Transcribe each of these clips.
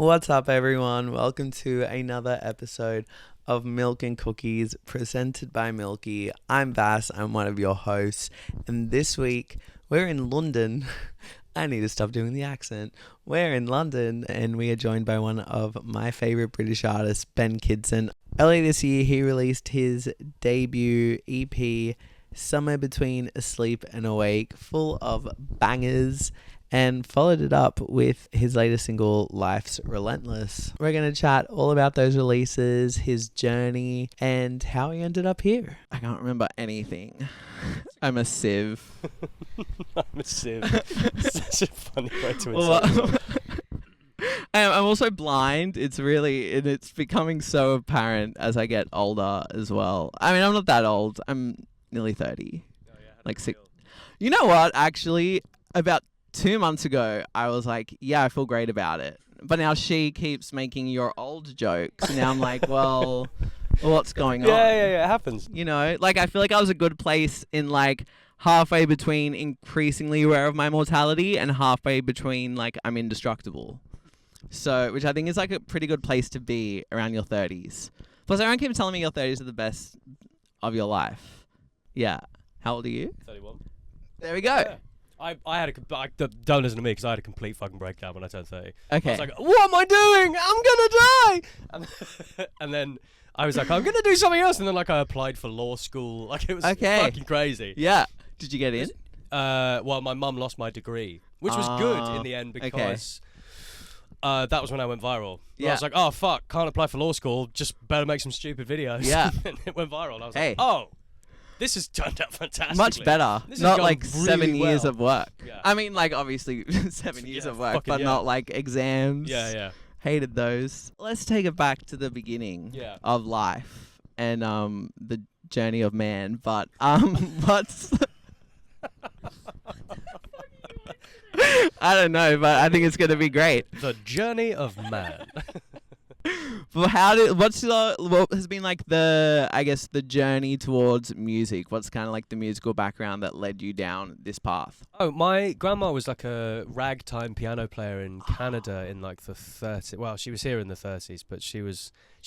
What's up, everyone? Welcome to another episode of Milk and Cookies presented by Milky. I'm Vass, I'm one of your hosts, and this week we're in London. I need to stop doing the accent. We're in London and we are joined by one of my favorite British artists, Ben Kidson. Earlier this year, he released his debut EP, somewhere between Asleep and Awake, full of bangers, and followed it up with his latest single, Life's Relentless. We're going to chat all about those releases, his journey, and how he ended up here. I can't remember anything. I'm a sieve. I'm a sieve. Such a funny way to insult I'm also blind. It's becoming so apparent as I get older as well. I mean, I'm not that old. I'm nearly 30. Oh, yeah, like six. You know what? Actually, about 2 months ago, I was like, yeah, I feel great about it. But now she keeps making your old jokes. And now I'm like, well, what's going on? Yeah, it happens. You know, like, I feel like I was a good place in, like, halfway between increasingly aware of my mortality and halfway between, like, I'm indestructible. So, which I think is, like, a pretty good place to be around your 30s. Plus, everyone keeps telling me your 30s are the best of your life. Yeah. How old are you? 31. There we go. Yeah. I had don't listen to me because I had a complete fucking breakdown when I turned 30. Okay. I was like, what am I doing? I'm gonna die. And then I was like, I'm gonna do something else. And then, like, I applied for law school. Like, it was fucking crazy. Yeah. Did you get in? Well, my mum lost my degree, which was good in the end because that was when I went viral. Yeah. I was like, oh fuck, can't apply for law school. Just better make some stupid videos. Yeah. And it went viral. And I was like, oh. This has turned out fantastic. Much better. Not like really 7 years of work. Yeah. I mean, like, obviously 7 years of work, but not like exams. Yeah. Hated those. Let's take it back to the beginning of life and the journey of man. But what's I don't know, but I think it's gonna be great. The journey of man. Well, what has been like the journey towards music? What's kind of like the musical background that led you down this path? Oh, my grandma was like a ragtime piano player in Canada in like the 30s. Well, she was here in the 30s, but she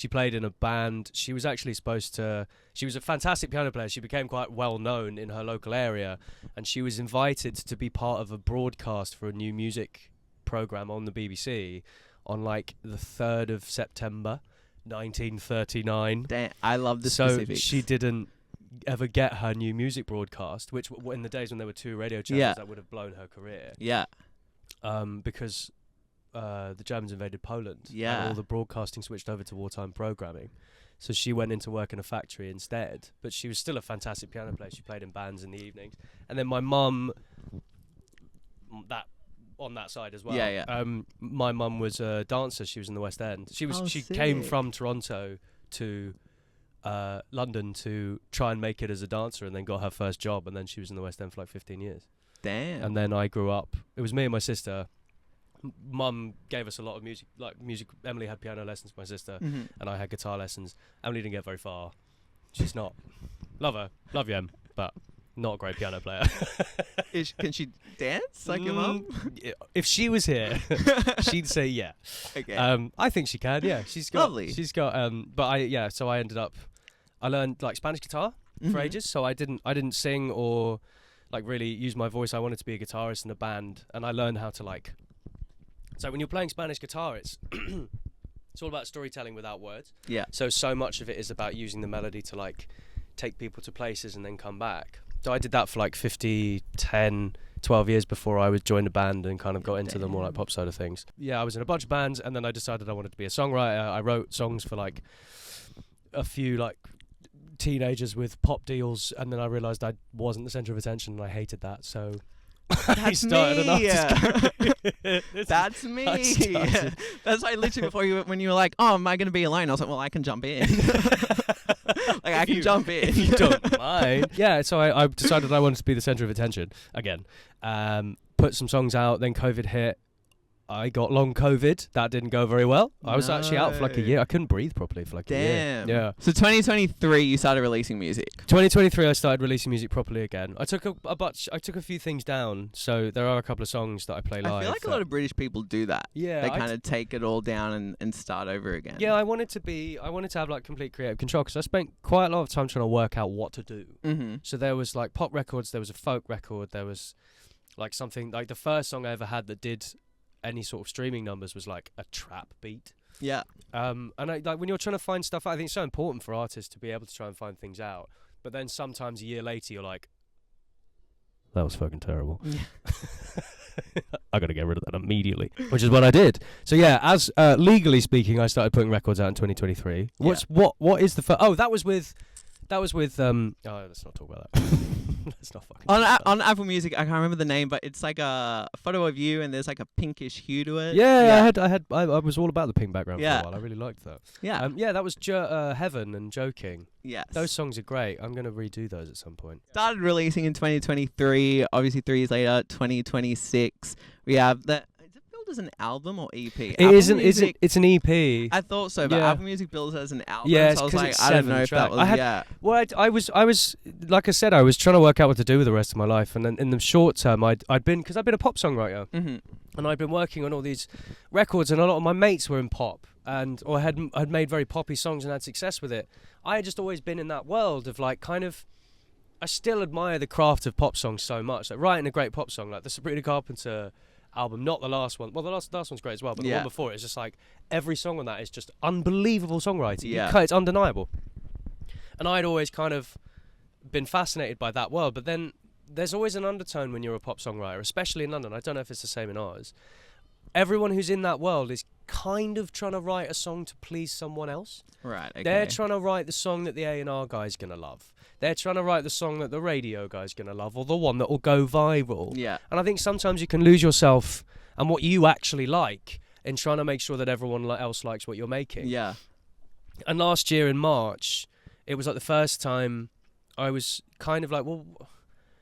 played in a band. She was actually she was a fantastic piano player. She became quite well known in her local area, and she was invited to be part of a broadcast for a new music program on the BBC. On like the 3rd of September, 1939. Damn, I love the specifics. So she didn't ever get her new music broadcast, which in the days when there were 2 radio channels, that would have blown her career. Yeah. Because the Germans invaded Poland. Yeah. And all the broadcasting switched over to wartime programming. So she went into work in a factory instead. But she was still a fantastic piano player. She played in bands in the evenings. And then my mum, on that side as well. Yeah. My mum was a dancer. She was in the West End. She came from Toronto to London to try and make it as a dancer, and then got her first job, and then she was in the West End for like 15 years. Damn. And then I grew up. It was me and my sister. Mum gave us a lot of music. Emily had piano lessons with my sister, and I had guitar lessons. Emily didn't get very far. She's not. Love her. Love you, Em. But not a great piano player. Can she dance like your mum? If she was here, she'd say yeah. Okay. I think she can. Yeah, she's got. Lovely. She's got. So I learned like Spanish guitar for ages. So I didn't sing or like really use my voice. I wanted to be a guitarist in a band, and I learned how to like. So when you're playing Spanish guitar, it's it's all about storytelling without words. Yeah. So much of it is about using the melody to like take people to places and then come back. So I did that for like 12 years before I joined a band and kind of got into the more like pop side of things. Yeah, I was in a bunch of bands, and then I decided I wanted to be a songwriter. I wrote songs for like a few like teenagers with pop deals, and then I realised I wasn't the centre of attention, and I hated that. So I started an artist career. That's me. That's why literally when you were like, oh, am I going to be alone? I was like, well, I can jump in. Like, I can jump in. If you don't mind. Yeah, so I decided I wanted to be the centre of attention again. Put some songs out, then COVID hit. I got long COVID. That didn't go very well. I was actually out for like a year. I couldn't breathe properly for like a year. Yeah. So 2023, you started releasing music. 2023, I started releasing music properly again. I took a few things down. So there are a couple of songs that I play live. I feel like a lot of British people do that. Yeah. They kind of take it all down and start over again. Yeah, I wanted to have like complete creative control because I spent quite a lot of time trying to work out what to do. Mm-hmm. So there was like pop records, there was a folk record, there was like something like the first song I ever had that did any sort of streaming numbers was like a trap beat. Yeah. And like when you're trying to find stuff out, I think it's so important for artists to be able to try and find things out. But then sometimes a year later you're like, that was fucking terrible. I got to get rid of that immediately, which is what I did. So yeah, as legally speaking, I started putting records out in 2023. What is the first? Oh, that was with oh, let's not talk about that. Let's not fucking on Apple Music. I can't remember the name, but it's like a photo of you, and there's like a pinkish hue to it. Yeah. I was all about the pink background for a while. I really liked that. Yeah. That was Heaven and Joking. Yes. Those songs are great. I'm gonna redo those at some point. Started releasing in 2023. Obviously, 3 years later, 2026. We have the. Is it billed as an album or EP? It isn't. It's an EP. I thought so, but Apple Music bills it as an album. Yeah, so I was like, I don't know if that was. Well, I was like I said, I was trying to work out what to do with the rest of my life, and then in the short term, I'd been a pop songwriter, and I'd been working on all these records, and a lot of my mates were in pop, or had made very poppy songs and had success with it. I had just always been in that world of like kind of. I still admire the craft of pop songs so much. Like writing a great pop song, like the Sabrina Carpenter album, not the last one. Well, the last one's great as well, but the one before it is just like every song on that is just unbelievable songwriting. Yeah. It's undeniable. And I'd always kind of been fascinated by that world, but then there's always an undertone when you're a pop songwriter, especially in London. I don't know if it's the same in ours. Everyone who's in that world is kind of trying to write a song to please someone else. Right, okay. They're trying to write the song that the A&R guy's going to love. They're trying to write the song that the radio guy's going to love, or the one that will go viral. Yeah. And I think sometimes you can lose yourself and what you actually like in trying to make sure that everyone else likes what you're making. Yeah. And last year in March, it was like the first time I was kind of like, well,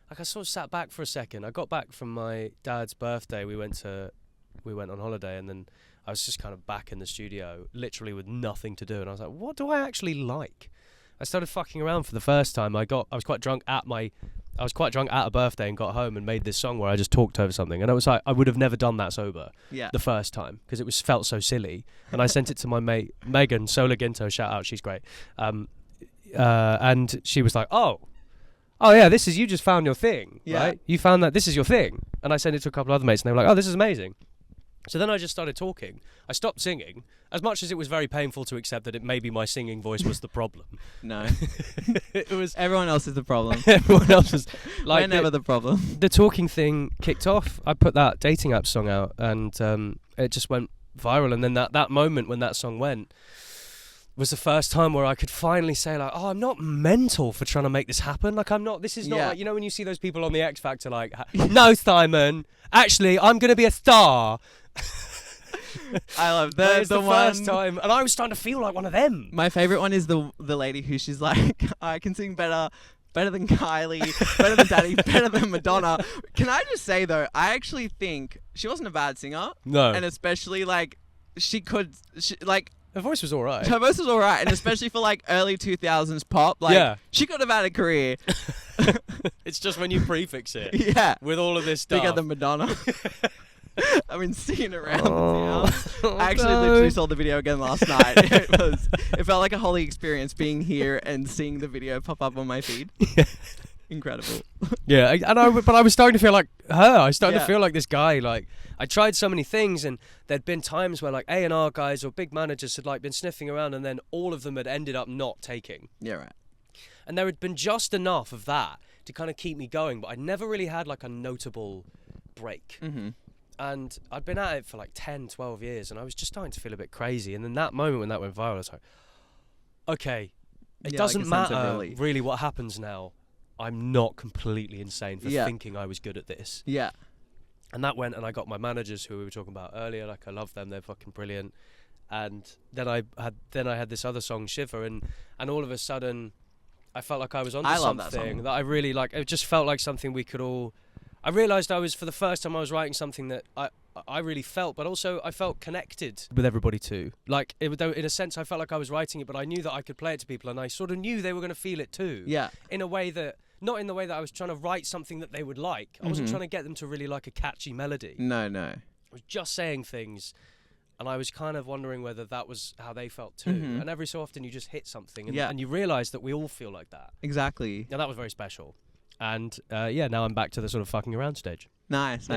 like I sort of sat back for a second. I got back from my dad's birthday. We went on holiday, and then I was just kind of back in the studio, literally with nothing to do. And I was like, what do I actually like? I started fucking around for the first time. I was quite drunk at a birthday and got home and made this song where I just talked over something. And it was like, I would have never done that sober the first time because it felt so silly. And I sent it to my mate, Megan Sola Ginto, shout out, she's great. And she was like, oh yeah, you just found your thing, right? You found that this is your thing. And I sent it to a couple of other mates and they were like, oh, this is amazing. So then I just started talking. I stopped singing, as much as it was very painful to accept that it maybe my singing voice was the problem. No. It was everyone else is the problem. Everyone else was like we're never the problem. The talking thing kicked off. I put that dating app song out and it just went viral, and then that moment when that song went was the first time where I could finally say like, oh, I'm not mental for trying to make this happen. Like this is not like, you know when you see those people on the X Factor like, no, Simon, actually I'm going to be a star. I love that. It's the first time, and I was starting to feel like one of them. My favorite one is the lady who she's like, I can sing better than Kylie, better than Daddy, better than Madonna. Can I just say though, I actually think she wasn't a bad singer. No, and especially like her voice was alright. Her voice was alright, and especially for like early 2000s pop, like she could have had a career. It's just when you prefix it, with all of this stuff. Bigger than Madonna. I've been seeing it around the town. I actually literally saw the video again last night. It felt like a holy experience being here and seeing the video pop up on my feed. Incredible. Yeah, but I was starting to feel like her. I started to feel like this guy. Like I tried so many things, and there'd been times where like A&R guys or big managers had like been sniffing around, and then all of them had ended up not taking. Yeah, right. And there had been just enough of that to kind of keep me going, but I'd never really had like a notable break. Mm-hmm. And I'd been at it for like 10, 12 years, and I was just starting to feel a bit crazy. And then that moment when that went viral, I was like, okay, it doesn't matter really what happens now. I'm not completely insane for thinking I was good at this. Yeah. And that went, and I got my managers who we were talking about earlier. Like, I love them; they're fucking brilliant. And then I had this other song, Shiver, and all of a sudden, I felt like I was onto something that I really like. It just felt like something we could all. I realised for the first time I was writing something that I really felt, but also I felt connected with everybody too. Like, though in a sense, I felt like I was writing it, but I knew that I could play it to people, and I sort of knew they were going to feel it too. Yeah. In a way that, not in the way that I was trying to write something that they would like. I wasn't trying to get them to really like a catchy melody. No. I was just saying things, and I was kind of wondering whether that was how they felt too. And every so often you just hit something, and you realise that we all feel like that. Exactly. And that was very special. And now I'm back to the sort of fucking around stage. Nice.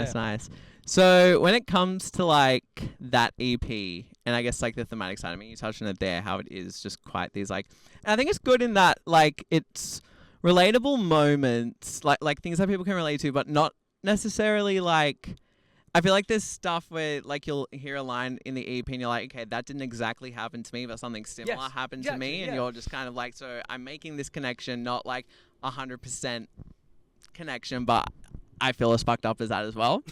So when it comes to like that EP, and I guess like the thematic side, I mean, you touched on it there, how it is just quite these like, and I think it's good in that like it's relatable moments, like things that people can relate to, but not necessarily like, I feel like there's stuff where like you'll hear a line in the EP and you're like, okay, that didn't exactly happen to me, but something similar happened to me, and you're just kind of like, so I'm making this connection, not like 100% connection, but I feel as fucked up as that as well.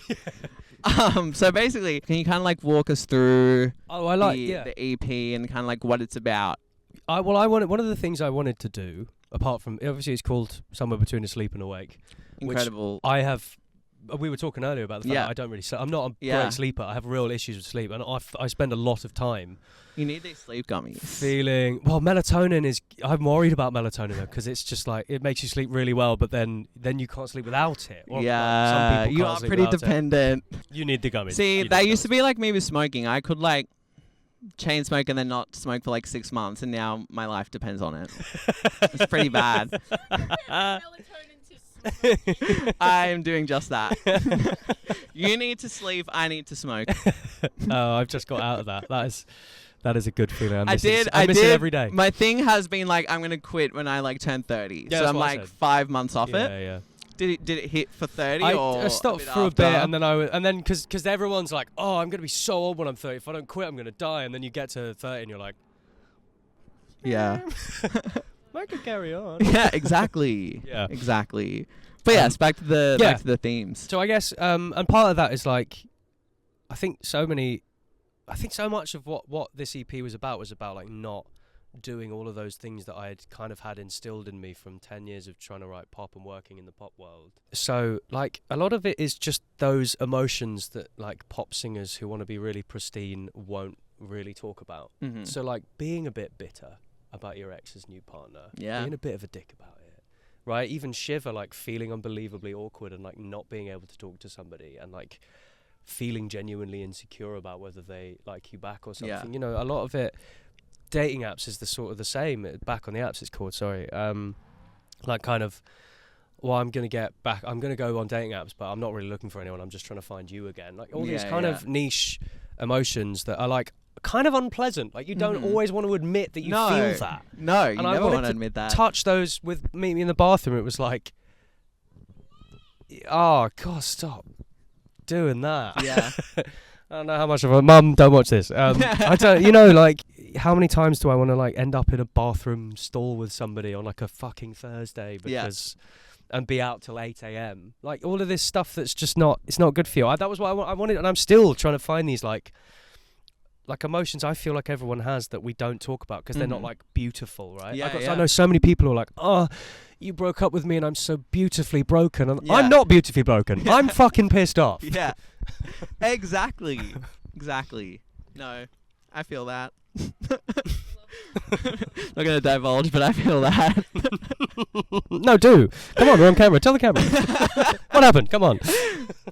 So basically, can you kind of like walk us through the EP and kind of like what it's about? One of the things I wanted to do, apart from, obviously it's called Somewhere Between Asleep and Awake. Incredible. We were talking earlier about the fact that I don't really sleep. I'm not a great sleeper. I have real issues with sleep, and I spend a lot of time. You need these sleep gummies. Melatonin I'm worried about melatonin though, because it's just like, it makes you sleep really well, but then you can't sleep without it. Or, some people you are pretty dependent. You need the gummies. See, that used to be like me with smoking. I could like chain smoke and then not smoke for like 6 months, and now my life depends on it. It's pretty bad. I'm doing just that. You need to sleep, I need to smoke. I've just got out of that. That is a good feeling. I miss it every day. My thing has been like, I'm gonna quit when I like turn 30. So I'm like 5 months off it. Yeah. Did it hit for 30 I stopped for a bit, and then because everyone's like, oh, I'm gonna be so old when I'm 30. If I don't quit, I'm gonna die. And then you get to 30 and you're like, yeah. I could carry on. Yeah, exactly. Exactly. But yes, back to the themes. So I guess, and part of that is like, I think so much of what this EP was about like not doing all of those things that I had kind of had instilled in me from 10 years of trying to write pop and working in the pop world. So like a lot of it is just those emotions that like pop singers who want to be really pristine won't really talk about. So like being a bit bitter about your ex's new partner, being a bit of a dick about it, right? Even Shiver, like feeling unbelievably awkward and like not being able to talk to somebody, and like feeling genuinely insecure about whether they like you back or something. You know, a lot of it, dating apps is the sort of the same. Back on the apps, it's called, like kind of, well, I'm going to go on dating apps, but I'm not really looking for anyone, I'm just trying to find you again. Like all these kind of niche emotions that are like kind of unpleasant. Like you don't always want to admit that you feel that. No, you never want to admit that. Touch those with me in the bathroom. It was like, oh God, stop doing that. Yeah. I don't know how much of a mum, don't watch this. I don't, like how many times do I want to like end up in a bathroom stall with somebody on like a fucking Thursday and be out till 8 a.m. Like all of this stuff that's just it's not good for you. That was what I wanted, and I'm still trying to find these like emotions I feel like everyone has that we don't talk about because they're not like beautiful, right? I know so many people who are like, oh, you broke up with me and I'm so beautifully broken. And I'm not beautifully broken. I'm fucking pissed off. Yeah. Exactly. No, I feel that. Not going to divulge, but I feel that. No, do. Come on, we're on camera. Tell the camera. What happened? Come on.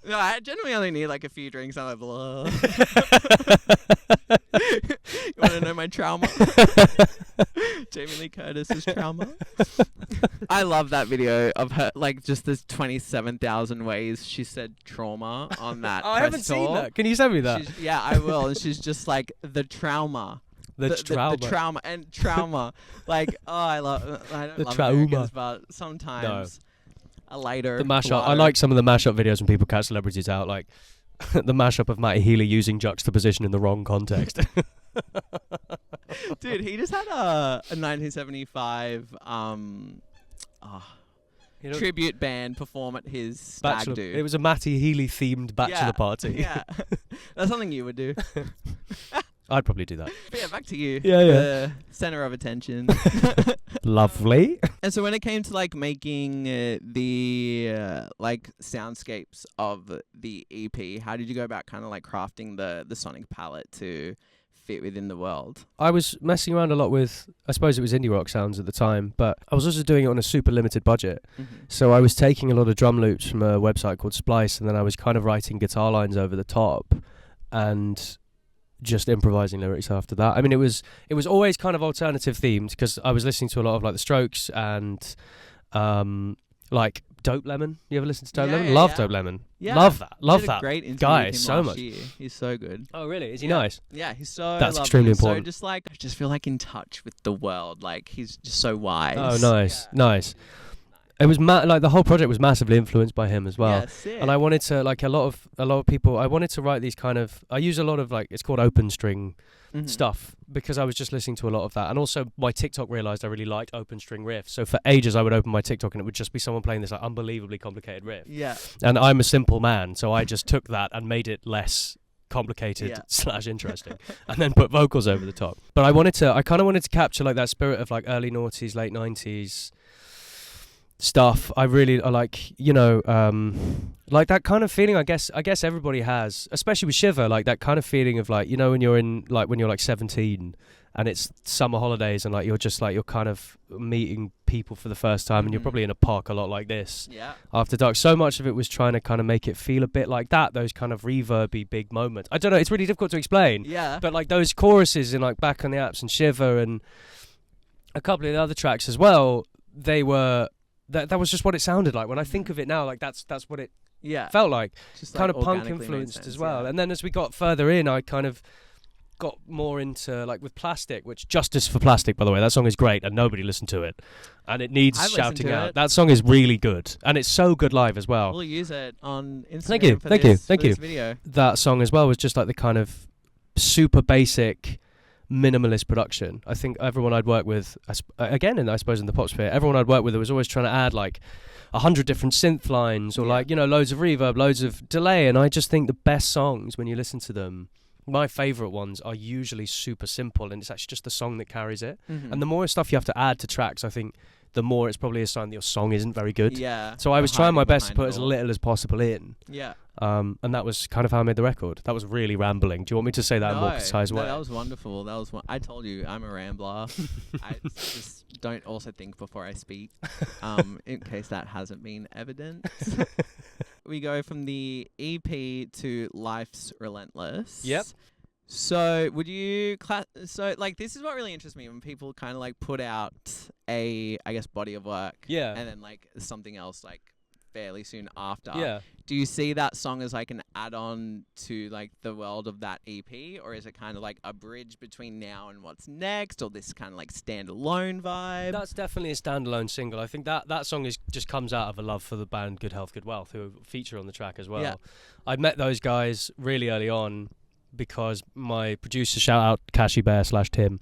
No, I generally only need like a few drinks. I'm like, blah. You want to know my trauma? Jamie Lee Curtis's trauma. I love that video of her, like just this 27,000 ways she said trauma on that. I haven't seen that. Can you send me that? Yeah, I will. And she's just like the trauma. The trauma and trauma. Like, oh, I don't love Americans, but sometimes a lighter. The mashup. I like some of the mashup videos when people catch celebrities out, like the mashup of Matty Healy using juxtaposition in the wrong context. Dude, he just had a 1975 tribute band perform at his stag do. It was a Matty Healy themed bachelor party. Yeah. That's something you would do. I'd probably do that. But yeah, back to you. Yeah, yeah. The center of attention. Lovely. And so when it came to like making the like soundscapes of the EP, how did you go about kind of like crafting the sonic palette to fit within the world? I was messing around a lot with, I suppose it was indie rock sounds at the time, but I was also doing it on a super limited budget. So I was taking a lot of drum loops from a website called Splice, and then I was kind of writing guitar lines over the top and just improvising lyrics after that. I mean, it was always kind of alternative themed, because I was listening to a lot of like The Strokes and like Dope Lemon. You ever listen to Dope Lemon? Love Dope Lemon. Yeah. Love that. Love Did a that great interview guy with him so last much. year. He's so good. Oh, really? Is he nice? Yeah, he's so That's lovely. extremely He's important. So just like, I just feel like in touch with the world. Like he's just so wise. Oh, nice, nice. It was like the whole project was massively influenced by him as well. Yeah, sick. And I wanted to, like a lot of people, I wanted to write these kind of, I use a lot of like, it's called open string stuff, because I was just listening to a lot of that. And also my TikTok realized I really liked open string riffs. So for ages I would open my TikTok and it would just be someone playing this like unbelievably complicated riff. Yeah. And I'm a simple man, so I just took that and made it less complicated / interesting, and then put vocals over the top. But I kind of wanted to capture like that spirit of like early noughties, late 90s stuff. I like, you know, like that kind of feeling I guess everybody has, especially with Shiver, like that kind of feeling of like, you know, when you're like 17 and it's summer holidays and like you're kind of meeting people for the first time and you're probably in a park a lot like this after dark. So much of it was trying to kind of make it feel a bit like that, those kind of reverby big moments. I don't know, it's really difficult to explain, but like those choruses in like Back on the Apps and Shiver and a couple of the other tracks as well, they were that was just what it sounded like. When I think of it now, like that's what it felt like. Just kind of punk influenced as well. And then as we got further in, I kind of got more into like with Plastic, which Justice for Plastic, by the way, that song is great and nobody listened to it and it needs shouting out. That song is really good and it's so good live as well. We'll use it on Instagram. Thank you. Video. That song as well was just like the kind of super basic minimalist production. I think everyone I'd worked with, again, and I suppose in the pop sphere, everyone I'd worked with was always trying to add like 100 different synth lines or like, you know, loads of reverb, loads of delay. And I just think the best songs, when you listen to them, my favourite ones are usually super simple and it's actually just the song that carries it. And the more stuff you have to add to tracks, I think the more it's probably a sign that your song isn't very good. So I was trying my best to put as little as possible in. And that was kind of how I made the record. That was really rambling. Do you want me to say that in a more precise way? No, that was wonderful. I told you, I'm a rambler. I just don't also think before I speak, in case that hasn't been evident. We go from the EP to Life's Relentless. Yep. So would you so like this is what really interests me when people kind of like put out a, I guess, body of work and then like something else like fairly soon after. Do you see that song as like an add-on to like the world of that EP, or is it kind of like a bridge between now and what's next, or this kind of like standalone vibe? That's definitely a standalone single. I think that song just comes out of a love for the band Good Health, Good Wealth, who feature on the track as well. I met those guys really early on because my producer, shout out Cashy Bear / Tim,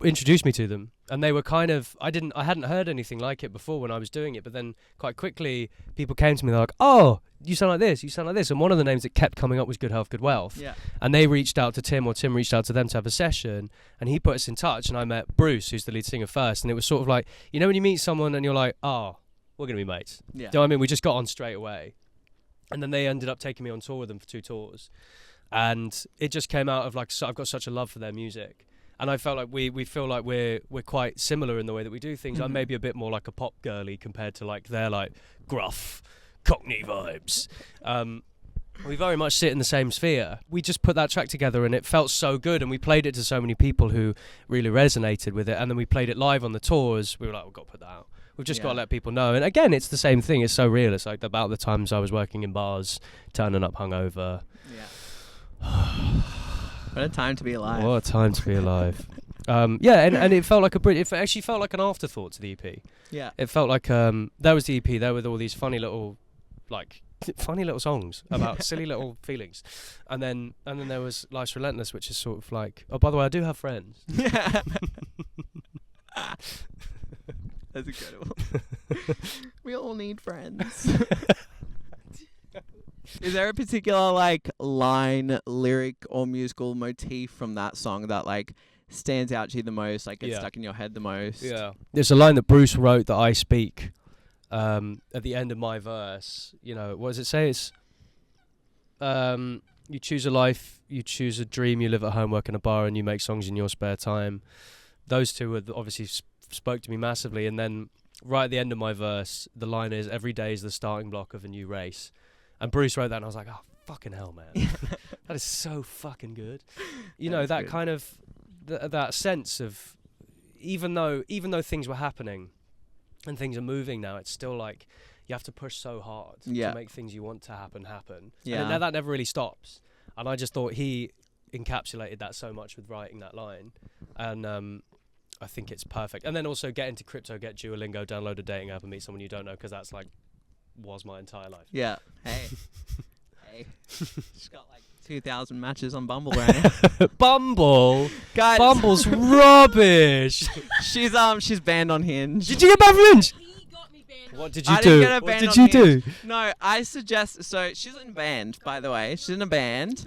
introduced me to them, and they were kind of, I hadn't heard anything like it before when I was doing it, but then quite quickly people came to me, they're like, oh, you sound like this, and one of the names that kept coming up was Good Health, Good Wealth, and they reached out to Tim, or Tim reached out to them to have a session, and he put us in touch, and I met Bruce, who's the lead singer, first, and it was sort of like, you know when you meet someone and you're like, oh, we're gonna be mates. Do you know what I mean? We just got on straight away, and then they ended up taking me on tour with them for 2 tours, and it just came out of like, so I've got such a love for their music. And I felt like we feel like we're quite similar in the way that we do things. I'm maybe a bit more like a pop girly compared to like their like gruff Cockney vibes. We very much sit in the same sphere. We just put that track together and it felt so good, and we played it to so many people who really resonated with it, and then we played it live on the tours. We were like, we've got to put that out. We've just got to let people know. And again, it's the same thing. It's so real. It's like about the times I was working in bars, turning up hungover. What a time to be alive. What a time to be alive. And it felt like it actually felt like an afterthought to the EP. It felt like there was the EP there with all these funny little songs about silly little feelings, and then there was Life's Relentless, which is sort of like, oh, by the way, I do have friends. That's incredible. We all need friends. Is there a particular like line, lyric, or musical motif from that song that like stands out to you the most, like gets stuck in your head the most? Yeah. There's a line that Bruce wrote that I speak at the end of my verse. You know, what does it say? It's you choose a life, you choose a dream, you live at home, work in a bar, and you make songs in your spare time. Those two obviously spoke to me massively. And then right at the end of my verse, the line is, every day is the starting block of a new race. And Bruce wrote that, and I was like, oh, fucking hell, man. That is so fucking good. You know, that good. Kind of, that sense of, even though things were happening and things are moving now, it's still like, you have to push so hard to make things you want to happen. Yeah. And that never really stops. And I just thought he encapsulated that so much with writing that line. And I think it's perfect. And then also get into crypto, get Duolingo, download a dating app and meet someone you don't know, because that's like, was my entire life. Yeah. Hey. She's got like 2,000 matches on Bumble right now. Bumble? Guys. Bumble's rubbish. She's banned on Hinge. Did you get banned from Hinge? What did you do? What did you do? No, I suggest. So she's in a band, by the way. She's in a band.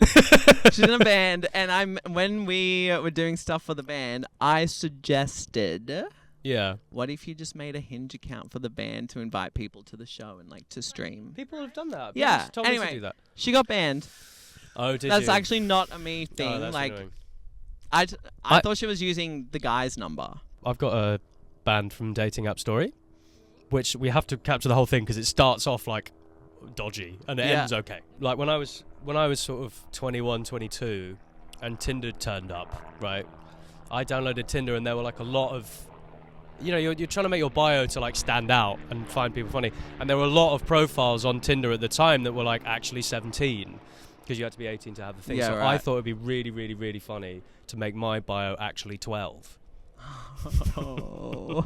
She's in a band, and when we were doing stuff for the band, I suggested. Yeah. What if you just made a Hinge account for the band to invite people to the show and like to stream? People have done that. Yeah. Told me to do that. She got banned. Oh, did That's actually not a me thing. Oh, that's like, annoying. I thought she was using the guy's number. I've got a band from Dating App Story, which we have to capture the whole thing because it starts off like dodgy and it ends okay. Like when I was sort of 21, 22 and Tinder turned up, right? I downloaded Tinder and there were like a lot of, you know, you're trying to make your bio to like stand out and find people funny. And there were a lot of profiles on Tinder at the time that were like actually 17 because you had to be 18 to have the thing. Yeah, so right. I thought it'd be really, really, really funny to make my bio actually 12. Oh.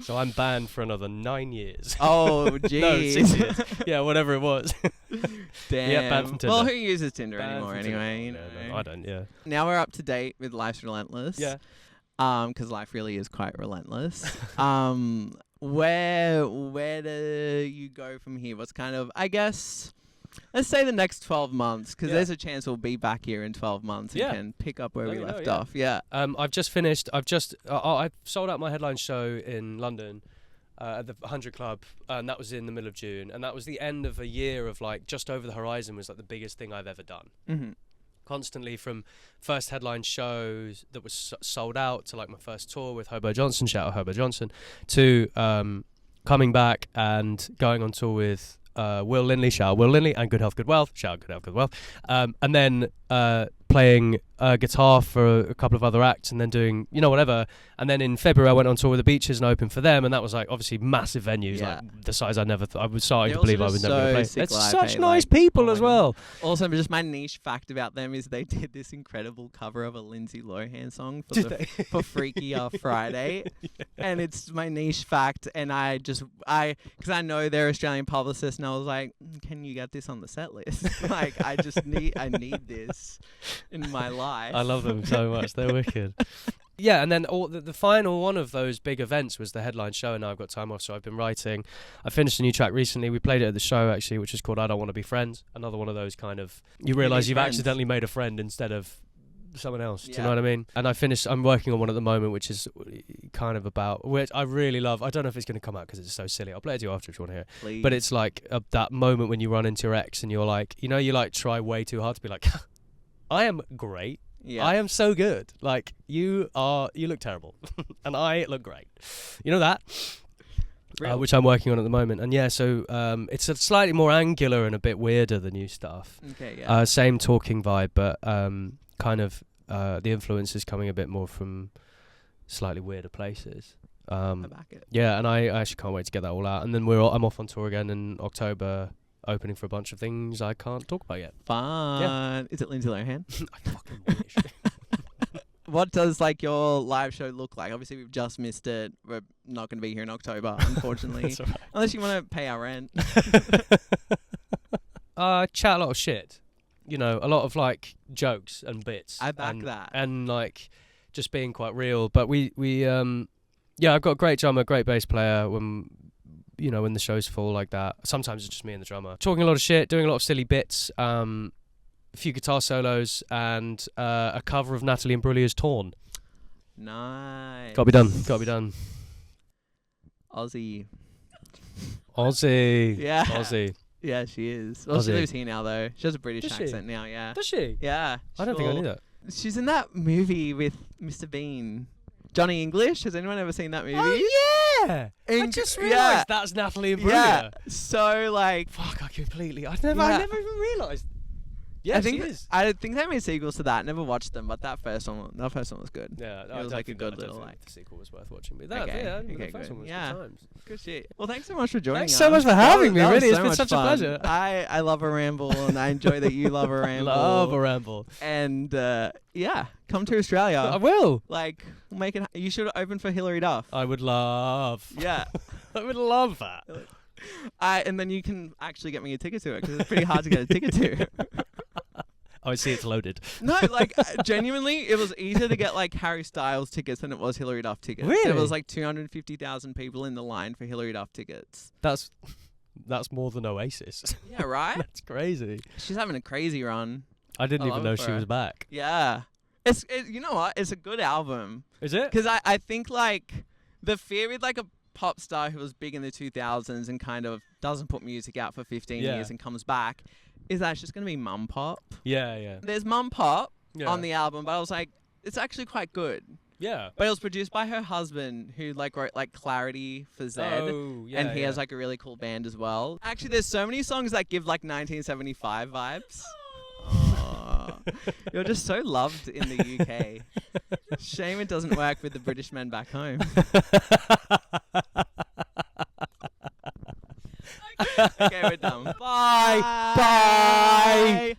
So I'm banned for another 9 years. Oh, jeez. No, 6 years. Yeah, whatever it was. Damn. Yeah, banned from Tinder. Well, who uses Tinder banned anymore anyway? You know? No, I don't, yeah. Now we're up to date with Life's Relentless. Yeah. Because life really is quite relentless. Where do you go from here? What's kind of, I guess, let's say the next 12 months, because there's a chance we'll be back here in 12 months and can pick up where we left off. Yeah. I've just finished. I've sold out my headline show in London at the 100 Club, and that was in the middle of June, and that was the end of a year of like just over the horizon was like the biggest thing I've ever done. Mm-hmm. Constantly from first headline shows that was sold out to like my first tour with Hobo Johnson, shout out Hobo Johnson, to coming back and going on tour with Will Linley, shout out Will Linley, and Good Health, Good Wealth, shout out Good Health, Good Wealth, and then playing guitar for a couple of other acts and then doing, you know, whatever. And then in February I went on tour with the Beaches and opened for them, and that was like obviously massive venues, like the size I never thought. I was starting to believe I was never going to play. It's such nice people as well. Also, just my niche fact about them is they did this incredible cover of a Lindsay Lohan song for Freaky Friday. And it's my niche fact, and because I know they're Australian publicists, and I was like, can you get this on the set list? Like, I need this in my life. I love them so much. They're wicked. Yeah, and then the final one of those big events was the headline show, and now I've got time off, so I've been writing. I finished a new track recently. We played it at the show, actually, which is called I Don't Want to Be Friends. Another one of those kind of, you realise you've accidentally made a friend instead of someone else. Do you know what I mean? And I'm working on one at the moment, which is kind of about, which I really love. I don't know if it's going to come out because it's so silly. I'll play it to you after if you want to hear it. Please. But it's like that moment when you run into your ex and you're like, you know, you like try way too hard to be like, I am great. Yeah. I am so good. Like, you look terrible. And I look great. You know that? Which I'm working on at the moment. And yeah, so it's a slightly more angular and a bit weirder, the new stuff. Okay, yeah. Same talking vibe, but kind of the influence is coming a bit more from slightly weirder places. I back it. Yeah, and I actually can't wait to get that all out. And then I'm off on tour again in October, opening for a bunch of things I can't talk about yet. Fun. Yeah. Is it Lindsay Lohan? I fucking wish. What does like your live show look like? Obviously, we've just missed it. We're not going to be here in October, unfortunately. That's all right. Unless you want to pay our rent. Chat a lot of shit. You know, a lot of like jokes and bits. I back that. And like just being quite real. But we I've got a great drummer, great bass player. when the show's full like that. Sometimes it's just me and the drummer talking a lot of shit, doing a lot of silly bits, a few guitar solos, and a cover of Natalie Imbruglia's Torn. Nice. Gotta be done. Gotta be done. Aussie. Yeah. Aussie. Yeah, she is. Well, she lives here now, though. She has a British Does accent she? now, yeah. Does she? Yeah. I don't think I knew that. She's in that movie with Mr. Bean. Johnny English. Has anyone ever seen that movie? Oh, yeah. I just realised that's Natalie Imbruglia. Yeah. So, like... Fuck, I never even realised. Yeah, I think she is. I think they made sequels to that. Never watched them, but that first one was good. Yeah, it was like a good little like. The sequel was worth watching, but that, Okay, the first one was good times. Good shit. Well, thanks so much for joining us. Thanks so much for having me. Really, it's so been such a pleasure. I love a ramble, and I enjoy that you love a ramble. Love a ramble. And come to Australia. I will. Like, make it. You should open for Hilary Duff. I would love. Yeah, I would love that. And then you can actually get me a ticket to it because it's pretty hard to get a ticket to. Oh, I see it's loaded. No, like, genuinely, it was easier to get, like, Harry Styles tickets than it was Hilary Duff tickets. Really? There was, like, 250,000 people in the line for Hilary Duff tickets. That's more than Oasis. Yeah, right? That's crazy. She's having a crazy run. I didn't even know she was back. Yeah. You know what? It's a good album. Is it? Because I think, like, the fear with, like, a pop star who was big in the 2000s and kind of doesn't put music out for 15 years and comes back is that it's just going to be mum pop. Yeah, yeah. There's mum pop on the album, but I was like, it's actually quite good. Yeah. But it was produced by her husband who like wrote like Clarity for Zed. Oh, yeah. And he has like a really cool band as well. Actually, there's so many songs that give like 1975 vibes. Oh, you're just so loved in the UK. Shame it doesn't work with the British men back home. Okay, we're done. Bye. Bye.